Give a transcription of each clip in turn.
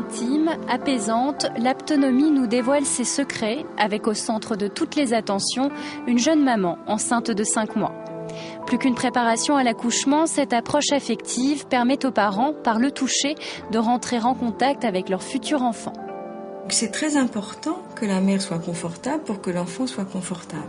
intime, apaisante, l'aptonomie nous dévoile ses secrets, avec au centre de toutes les attentions, une jeune maman enceinte de 5 mois. Plus qu'une préparation à l'accouchement, cette approche affective permet aux parents, par le toucher, de rentrer en contact avec leur futur enfant. C'est très important que la mère soit confortable pour que l'enfant soit confortable.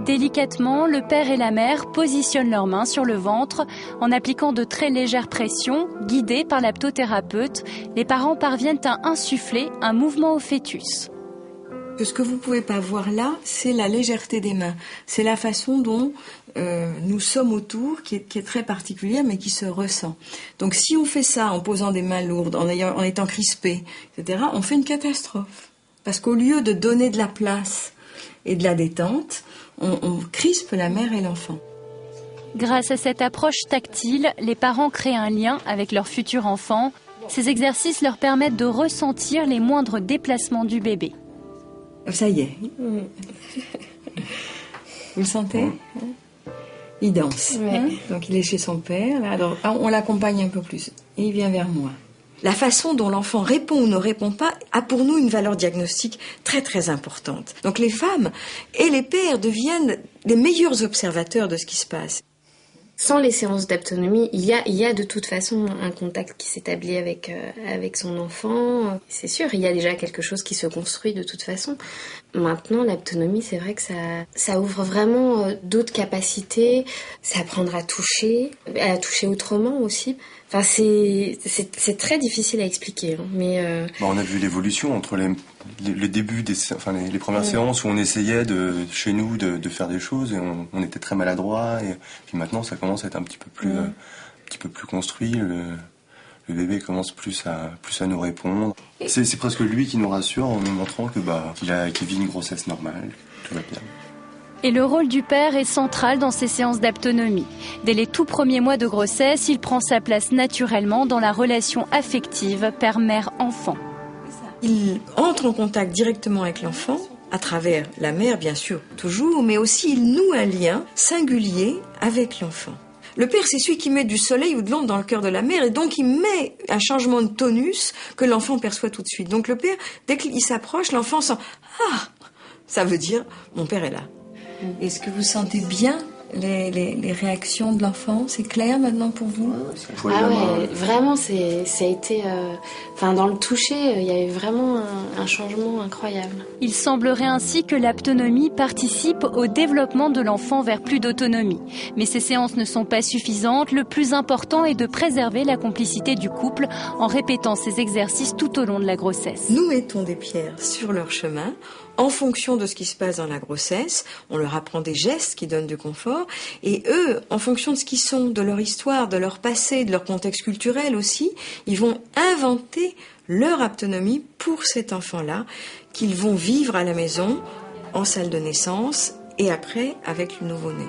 Délicatement, le père et la mère positionnent leurs mains sur le ventre. En appliquant de très légères pressions, guidés par l'aptothérapeute, les parents parviennent à insuffler un mouvement au fœtus. Ce que vous ne pouvez pas voir là, c'est la légèreté des mains. C'est la façon dont nous sommes autour, qui est très particulière, mais qui se ressent. Donc si on fait ça en posant des mains lourdes, en étant crispé, etc., on fait une catastrophe. Parce qu'au lieu de donner de la place et de la détente, on crispe la mère et l'enfant. Grâce à cette approche tactile, les parents créent un lien avec leur futur enfant. Ces exercices leur permettent de ressentir les moindres déplacements du bébé. Ça y est. Vous le sentez ? Il danse. Donc il est chez son père. Là, alors, on l'accompagne un peu plus. Et il vient vers moi. La façon dont l'enfant répond ou ne répond pas a pour nous une valeur diagnostique très très importante. Donc les femmes et les pères deviennent les meilleurs observateurs de ce qui se passe. Sans les séances d'aptonomie, il y a de toute façon un contact qui s'établit avec son enfant. C'est sûr, il y a déjà quelque chose qui se construit de toute façon. Maintenant, l'aptonomie, c'est vrai que ça ouvre vraiment d'autres capacités. C'est apprendre à toucher autrement aussi. Enfin, c'est très difficile à expliquer, hein, mais on a vu l'évolution entre le début les premières séances où on essayait chez nous de faire des choses et on était très maladroit, et puis maintenant ça commence à être un petit peu plus construit. Le bébé commence plus à nous répondre. C'est presque lui qui nous rassure en nous montrant qu'il vit une grossesse normale, tout va bien. Et le rôle du père est central dans ces séances d'aptonomie. Dès les tout premiers mois de grossesse, il prend sa place naturellement dans la relation affective père-mère-enfant. Il entre en contact directement avec l'enfant, à travers la mère bien sûr, toujours, mais aussi il noue un lien singulier avec l'enfant. Le père, c'est celui qui met du soleil ou de l'ombre dans le cœur de la mère, et donc il met un changement de tonus que l'enfant perçoit tout de suite. Donc le père, dès qu'il s'approche, l'enfant sent « Ah !» Ça veut dire « Mon père est là ». Est-ce que vous sentez bien les réactions de l'enfant ? C'est clair maintenant pour vous ? Vraiment, ça a été... dans le toucher, il y a eu vraiment un changement incroyable. Il semblerait ainsi que l'aptonomie participe au développement de l'enfant vers plus d'autonomie. Mais ces séances ne sont pas suffisantes. Le plus important est de préserver la complicité du couple en répétant ces exercices tout au long de la grossesse. Nous mettons des pierres sur leur chemin. En fonction de ce qui se passe dans la grossesse, on leur apprend des gestes qui donnent du confort. Et eux, en fonction de ce qu'ils sont, de leur histoire, de leur passé, de leur contexte culturel aussi, ils vont inventer leur aptonomie pour cet enfant-là, qu'ils vont vivre à la maison, en salle de naissance et après avec le nouveau-né.